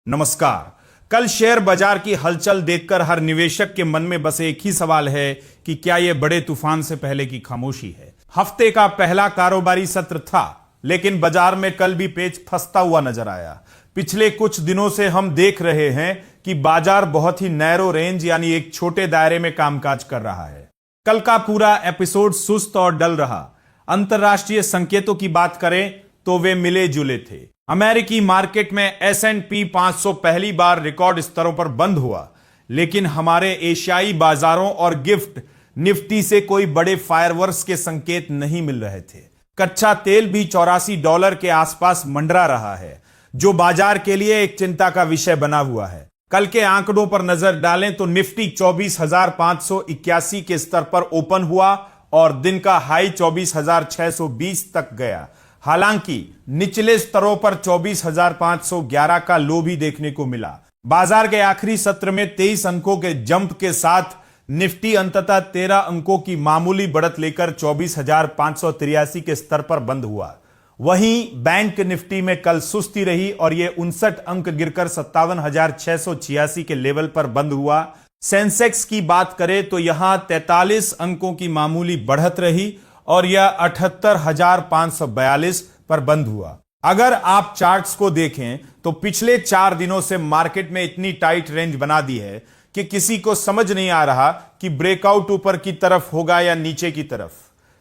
नमस्कार। कल शेयर बाजार की हलचल देखकर हर निवेशक के मन में बस एक ही सवाल है कि क्या यह बड़े तूफान से पहले की खामोशी है। हफ्ते का पहला कारोबारी सत्र था, लेकिन बाजार में कल भी पेच फंसता हुआ नजर आया। पिछले कुछ दिनों से हम देख रहे हैं कि बाजार बहुत ही नैरो रेंज यानी एक छोटे दायरे में कामकाज कर रहा है। कल का पूरा एपिसोड सुस्त और डल रहा। अंतरराष्ट्रीय संकेतों की बात करें तो वे मिले जुले थे। अमेरिकी मार्केट में S&P 500 पहली बार रिकॉर्ड स्तरों पर बंद हुआ, लेकिन हमारे एशियाई बाजारों और गिफ्ट निफ्टी से कोई बड़े फायरवर्क्स के संकेत नहीं मिल रहे थे। कच्चा तेल भी $84 के आसपास मंडरा रहा है, जो बाजार के लिए एक चिंता का विषय बना हुआ है। कल के आंकड़ों पर नजर डालें तो निफ्टी 24,581 के स्तर पर ओपन हुआ और दिन का हाई 24,620 तक गया। हालांकि निचले स्तरों पर 24,511 का लो भी देखने को मिला। बाजार के आखिरी सत्र में 23 अंकों के जंप के साथ निफ्टी अंततः 13 अंकों की मामूली बढ़त लेकर 24,583 के स्तर पर बंद हुआ। वहीं बैंक निफ्टी में कल सुस्ती रही और यह 59 अंक गिरकर 57,686 के लेवल पर बंद हुआ। सेंसेक्स की बात करें तो यहां 43 अंकों की मामूली बढ़त रही और यह 78,542 पर बंद हुआ। अगर आप चार्ट्स को देखें तो पिछले 4 दिनों से मार्केट में इतनी टाइट रेंज बना दी है कि किसी को समझ नहीं आ रहा कि ब्रेकआउट ऊपर की तरफ होगा या नीचे की तरफ।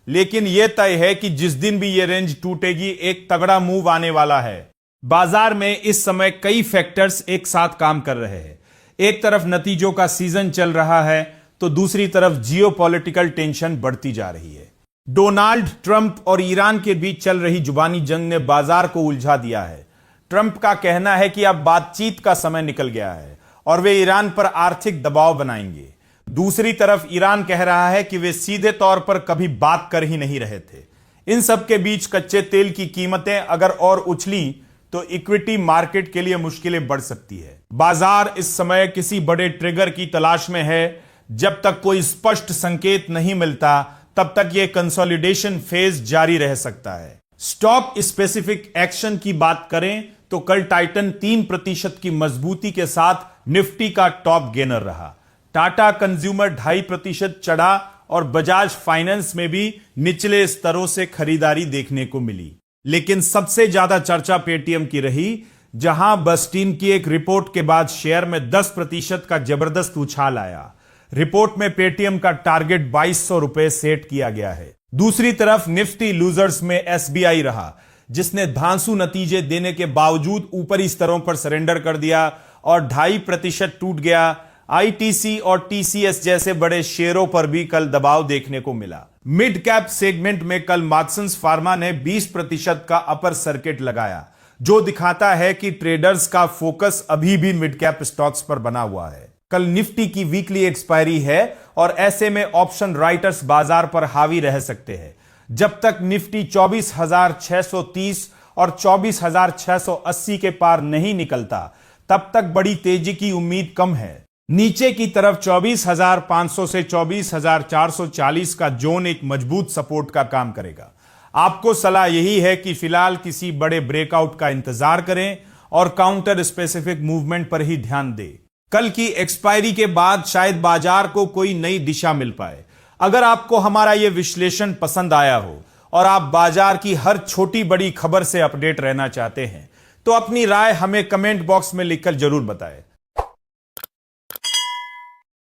लेकिन यह तय है कि जिस दिन भी यह रेंज टूटेगी, एक तगड़ा मूव आने वाला है। बाजार में इस समय कई फैक्टर्स एक साथ काम कर रहे हैं। एक तरफ नतीजों का सीजन चल रहा है तो दूसरी तरफ जियोपॉलिटिकल टेंशन बढ़ती जा रही है। डोनाल्ड ट्रंप और ईरान के बीच चल रही जुबानी जंग ने बाजार को उलझा दिया है। ट्रंप का कहना है कि अब बातचीत का समय निकल गया है और वे ईरान पर आर्थिक दबाव बनाएंगे। दूसरी तरफ ईरान कह रहा है कि वे सीधे तौर पर कभी बात कर ही नहीं रहे थे। इन सब के बीच कच्चे तेल की कीमतें अगर और उछली तो इक्विटी मार्केट के लिए मुश्किलें बढ़ सकती है। बाजार इस समय किसी बड़े ट्रिगर की तलाश में है। जब तक कोई स्पष्ट संकेत नहीं मिलता तब तक यह कंसोलिडेशन फेज जारी रह सकता है। स्टॉक स्पेसिफिक एक्शन की बात करें तो कल टाइटन 3% की मजबूती के साथ निफ्टी का टॉप गेनर रहा। टाटा कंज्यूमर 2.5% चढ़ा और बजाज फाइनेंस में भी निचले स्तरों से खरीदारी देखने को मिली। लेकिन सबसे ज्यादा चर्चा पेटीएम की रही, जहां बस्टीन की एक रिपोर्ट के बाद शेयर में 10% का जबरदस्त उछाल आया। रिपोर्ट में पेटीएम का टारगेट 2,200 रुपए सेट किया गया है। दूसरी तरफ निफ्टी लूजर्स में एसबीआई रहा, जिसने धांसू नतीजे देने के बावजूद ऊपरी स्तरों पर सरेंडर कर दिया और 2.5% टूट गया। आईटीसी और टीसीएस जैसे बड़े शेयरों पर भी कल दबाव देखने को मिला। मिड कैप सेगमेंट में कल मार्क्सन्स फार्मा ने 20% का अपर सर्किट लगाया, जो दिखाता है कि ट्रेडर्स का फोकस अभी भी मिड कैप स्टॉक्स पर बना हुआ है। कल निफ्टी की वीकली एक्सपायरी है और ऐसे में ऑप्शन राइटर्स बाजार पर हावी रह सकते हैं। जब तक निफ्टी 24,630 और 24,680 के पार नहीं निकलता, तब तक बड़ी तेजी की उम्मीद कम है। नीचे की तरफ 24,500 से 24,440 का जोन एक मजबूत सपोर्ट का काम करेगा। आपको सलाह यही है कि फिलहाल किसी बड़े ब्रेकआउट का इंतजार करें और काउंटर स्पेसिफिक मूवमेंट पर ही ध्यान दें। कल की एक्सपायरी के बाद शायद बाजार को कोई नई दिशा मिल पाए। अगर आपको हमारा यह विश्लेषण पसंद आया हो और आप बाजार की हर छोटी बड़ी खबर से अपडेट रहना चाहते हैं, तो अपनी राय हमें कमेंट बॉक्स में लिखकर जरूर बताएं।